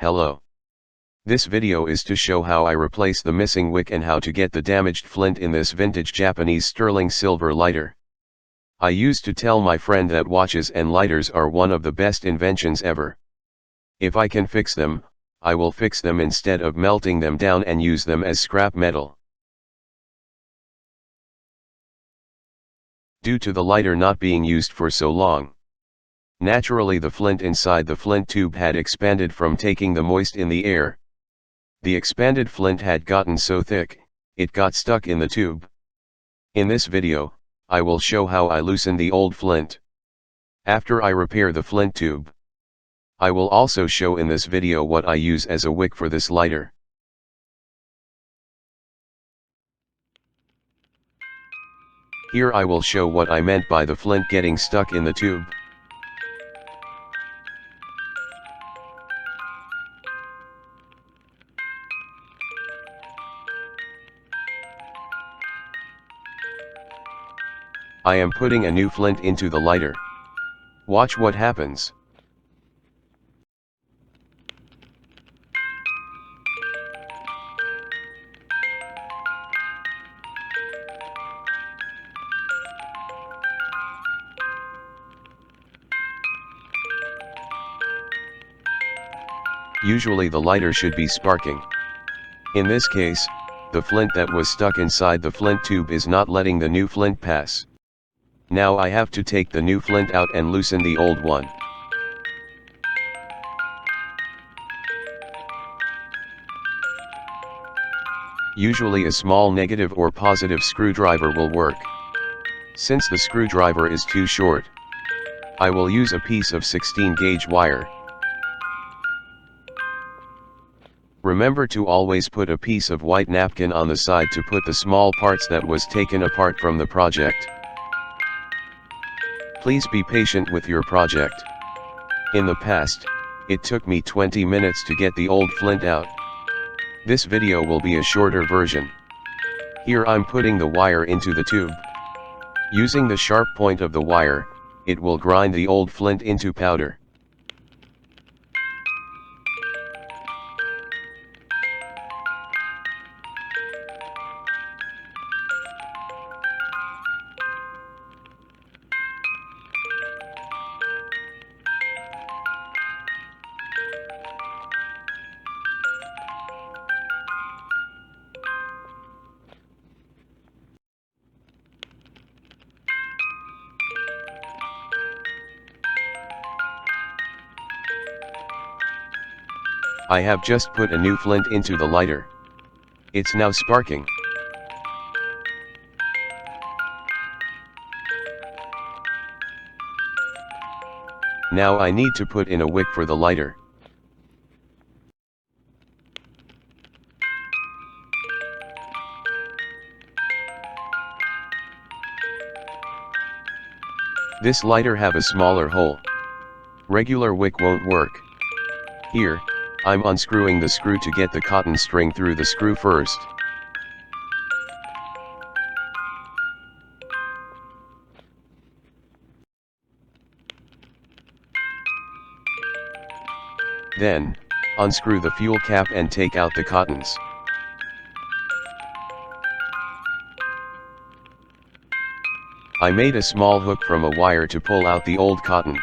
Hello. This video is to show how I replace the missing wick and how to get the damaged flint in this vintage Japanese sterling silver lighter. I used to tell my friend that watches and lighters are one of the best inventions ever. If I can fix them, I will fix them instead of melting them down and use them as scrap metal. Due to the lighter not being used for so long, naturally the flint inside the flint tube had expanded from taking the moist in the air. The expanded flint had gotten so thick, it got stuck in the tube. In this video, I will show how I loosen the old flint. After I repair the flint tube, I will also show in this video what I use as a wick for this lighter. Here I will show what I meant by the flint getting stuck in the tube. I am putting a new flint into the lighter. Watch what happens. Usually the lighter should be sparking. In this case, the flint that was stuck inside the flint tube is not letting the new flint pass. Now I have to take the new flint out and loosen the old one. Usually a small negative or positive screwdriver will work. Since the screwdriver is too short, I will use a piece of 16 gauge wire. Remember to always put a piece of white napkin on the side to put the small parts that was taken apart from the project. Please be patient with your project. In the past, it took me 20 minutes to get the old flint out. This video will be a shorter version. Here I'm putting the wire into the tube. Using the sharp point of the wire, it will grind the old flint into powder. I have just put a new flint into the lighter. It's now sparking. Now I need to put in a wick for the lighter. This lighter have a smaller hole. Regular wick won't work. Here, I'm unscrewing the screw to get the cotton string through the screw first. Then, unscrew the fuel cap and take out the cottons. I made a small hook from a wire to pull out the old cotton.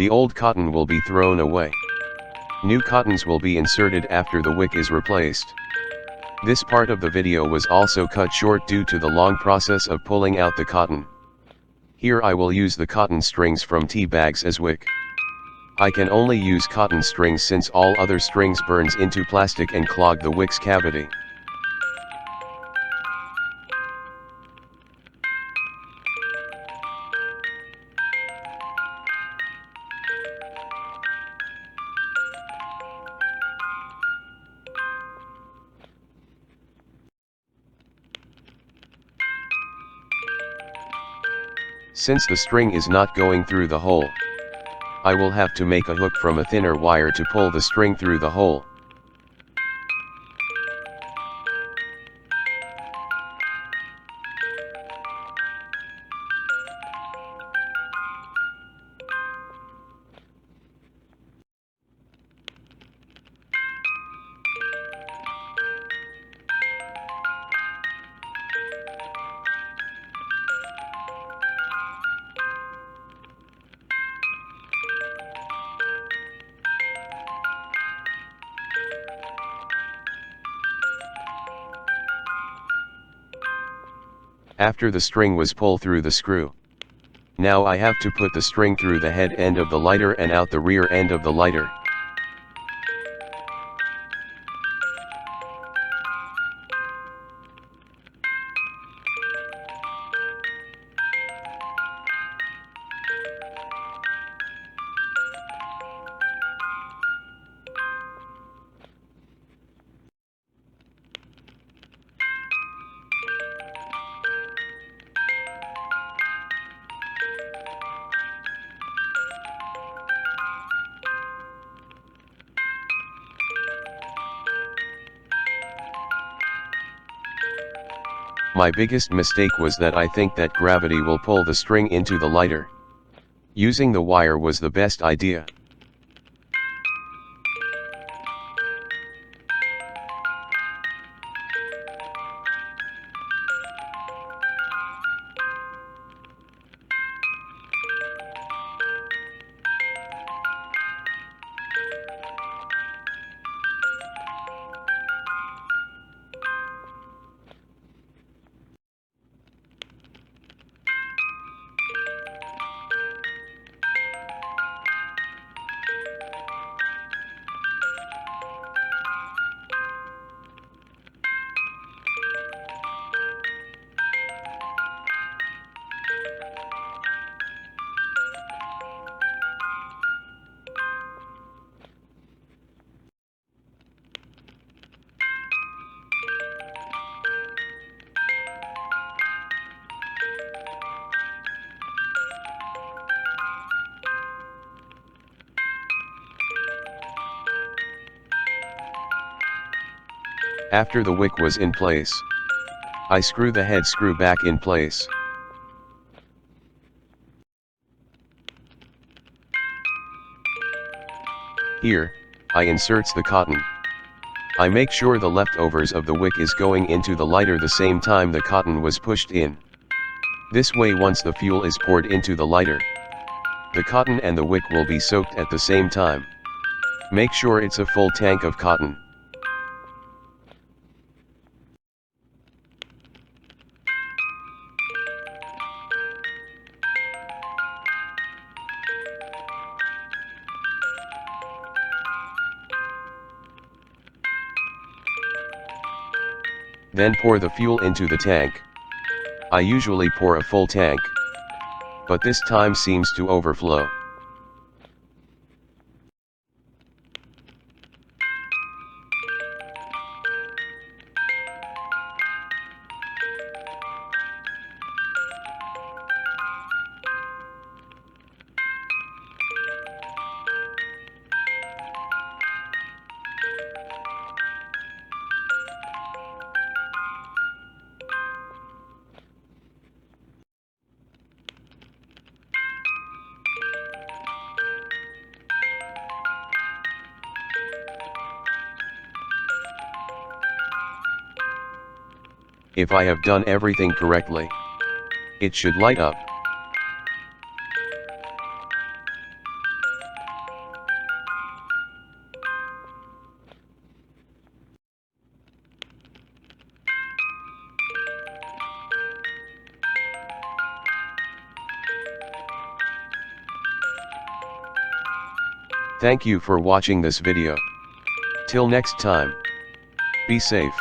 The old cotton will be thrown away. New cottons will be inserted after the wick is replaced. This part of the video was also cut short due to the long process of pulling out the cotton. Here I will use the cotton strings from tea bags as wick. I can only use cotton strings since all other strings burns into plastic and clog the wick's cavity. Since the string is not going through the hole, I will have to make a hook from a thinner wire to pull the string through the hole. After the string was pulled through the screw, now I have to put the string through the head end of the lighter and out the rear end of the lighter. My biggest mistake was that I think that gravity will pull the string into the lighter. Using the wire was the best idea. After the wick was in place, I screw the head screw back in place. Here, I inserts the cotton. I make sure the leftovers of the wick is going into the lighter the same time the cotton was pushed in. This way once the fuel is poured into the lighter, the cotton and the wick will be soaked at the same time. Make sure it's a full tank of cotton. Then pour the fuel into the tank. I usually pour a full tank, but this time seems to overflow. If I have done everything correctly, it should light up. Thank you for watching this video. Till next time. Be safe.